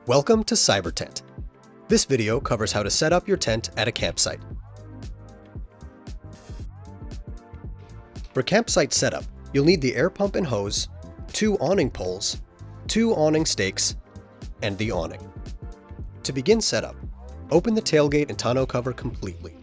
Welcome to CyberTent. This video covers how to set up your tent at a campsite. For campsite setup, you'll need the air pump and hose, 2 awning poles, 2 awning stakes, and the awning. To begin setup, open the tailgate and tonneau cover completely.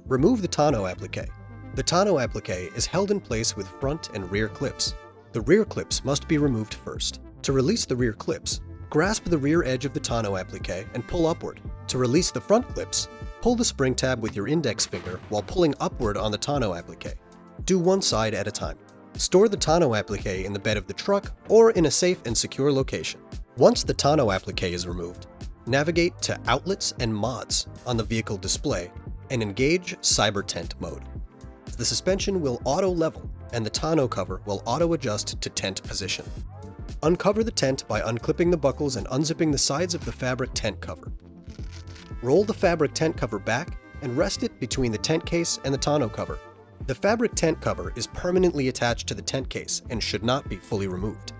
Remove the tonneau applique. The tonneau applique is held in place with front and rear clips. The rear clips must be removed first. To release the rear clips, grasp the rear edge of the tonneau applique and pull upward. To release the front clips, pull the spring tab with your index finger while pulling upward on the tonneau applique. Do one side at a time. Store the tonneau applique in the bed of the truck or in a safe and secure location. Once the tonneau applique is removed, navigate to Outlets and Mods on the vehicle display and engage CyberTent mode. The suspension will auto-level and the tonneau cover will auto-adjust to tent position. Uncover the tent by unclipping the buckles and unzipping the sides of the fabric tent cover. Roll the fabric tent cover back and rest it between the tent case and the tonneau cover. The fabric tent cover is permanently attached to the tent case and should not be fully removed.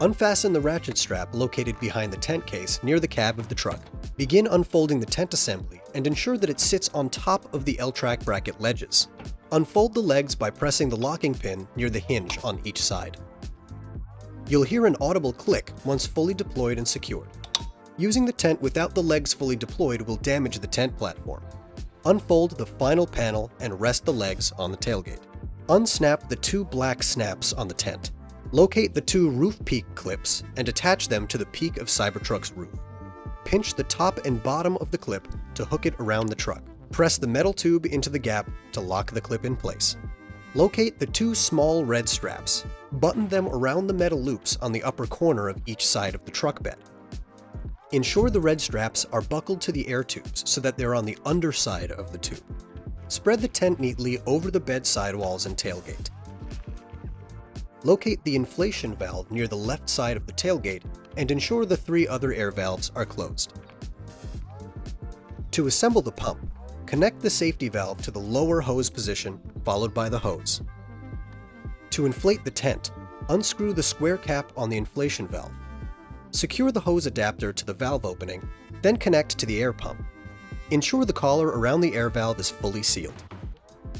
Unfasten the ratchet strap located behind the tent case near the cab of the truck. Begin unfolding the tent assembly and ensure that it sits on top of the L-track bracket ledges. Unfold the legs by pressing the locking pin near the hinge on each side. You'll hear an audible click once fully deployed and secured. Using the tent without the legs fully deployed will damage the tent platform. Unfold the final panel and rest the legs on the tailgate. Unsnap the 2 black snaps on the tent. Locate the 2 roof peak clips and attach them to the peak of Cybertruck's roof. Pinch the top and bottom of the clip to hook it around the truck. Press the metal tube into the gap to lock the clip in place. Locate the 2 small red straps. Button them around the metal loops on the upper corner of each side of the truck bed. Ensure the red straps are buckled to the air tubes so that they're on the underside of the tube. Spread the tent neatly over the bed sidewalls and tailgate. Locate the inflation valve near the left side of the tailgate and ensure the 3 other air valves are closed. To assemble the pump, connect the safety valve to the lower hose position, followed by the hose. To inflate the tent, unscrew the square cap on the inflation valve. Secure the hose adapter to the valve opening, then connect to the air pump. Ensure the collar around the air valve is fully sealed.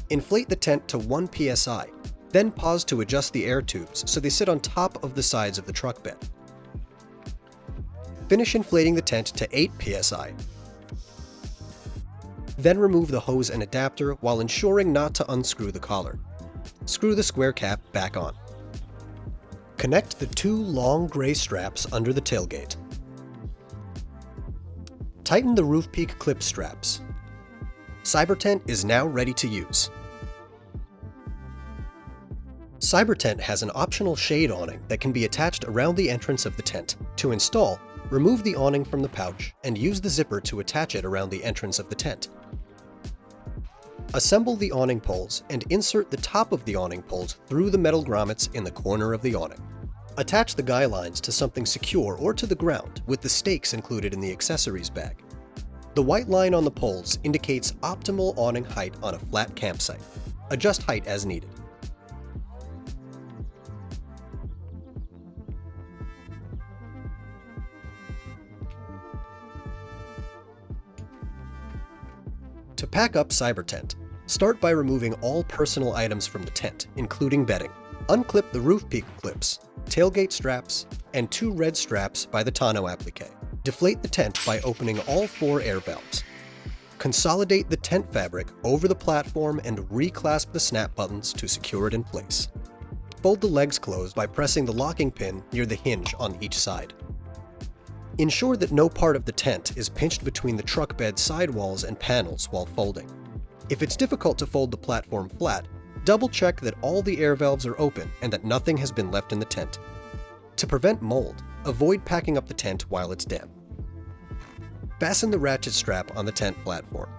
Inflate the tent to 1 psi, then pause to adjust the air tubes so they sit on top of the sides of the truck bed. Finish inflating the tent to 8 psi. Then remove the hose and adapter while ensuring not to unscrew the collar. Screw the square cap back on. Connect the 2 long gray straps under the tailgate. Tighten the roof peak clip straps. CyberTent is now ready to use. CyberTent has an optional shade awning that can be attached around the entrance of the tent. To install, remove the awning from the pouch and use the zipper to attach it around the entrance of the tent. Assemble the awning poles and insert the top of the awning poles through the metal grommets in the corner of the awning. Attach the guy lines to something secure or to the ground with the stakes included in the accessories bag. The white line on the poles indicates optimal awning height on a flat campsite. Adjust height as needed. To pack up CyberTent, start by removing all personal items from the tent, including bedding. Unclip the roof peak clips, tailgate straps, and 2 red straps by the tonneau applique. Deflate the tent by opening all 4 air valves. Consolidate the tent fabric over the platform and reclasp the snap buttons to secure it in place. Fold the legs closed by pressing the locking pin near the hinge on each side. Ensure that no part of the tent is pinched between the truck bed sidewalls and panels while folding. If it's difficult to fold the platform flat, double-check that all the air valves are open and that nothing has been left in the tent. To prevent mold, avoid packing up the tent while it's damp. Fasten the ratchet strap on the tent platform.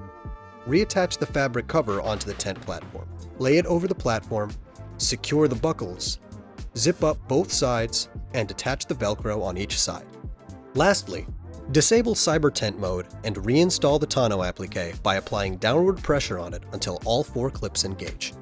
Reattach the fabric cover onto the tent platform. Lay it over the platform, secure the buckles, zip up both sides, and attach the Velcro on each side. Lastly, disable CyberTent mode and reinstall the tonneau applique by applying downward pressure on it until all 4 clips engage.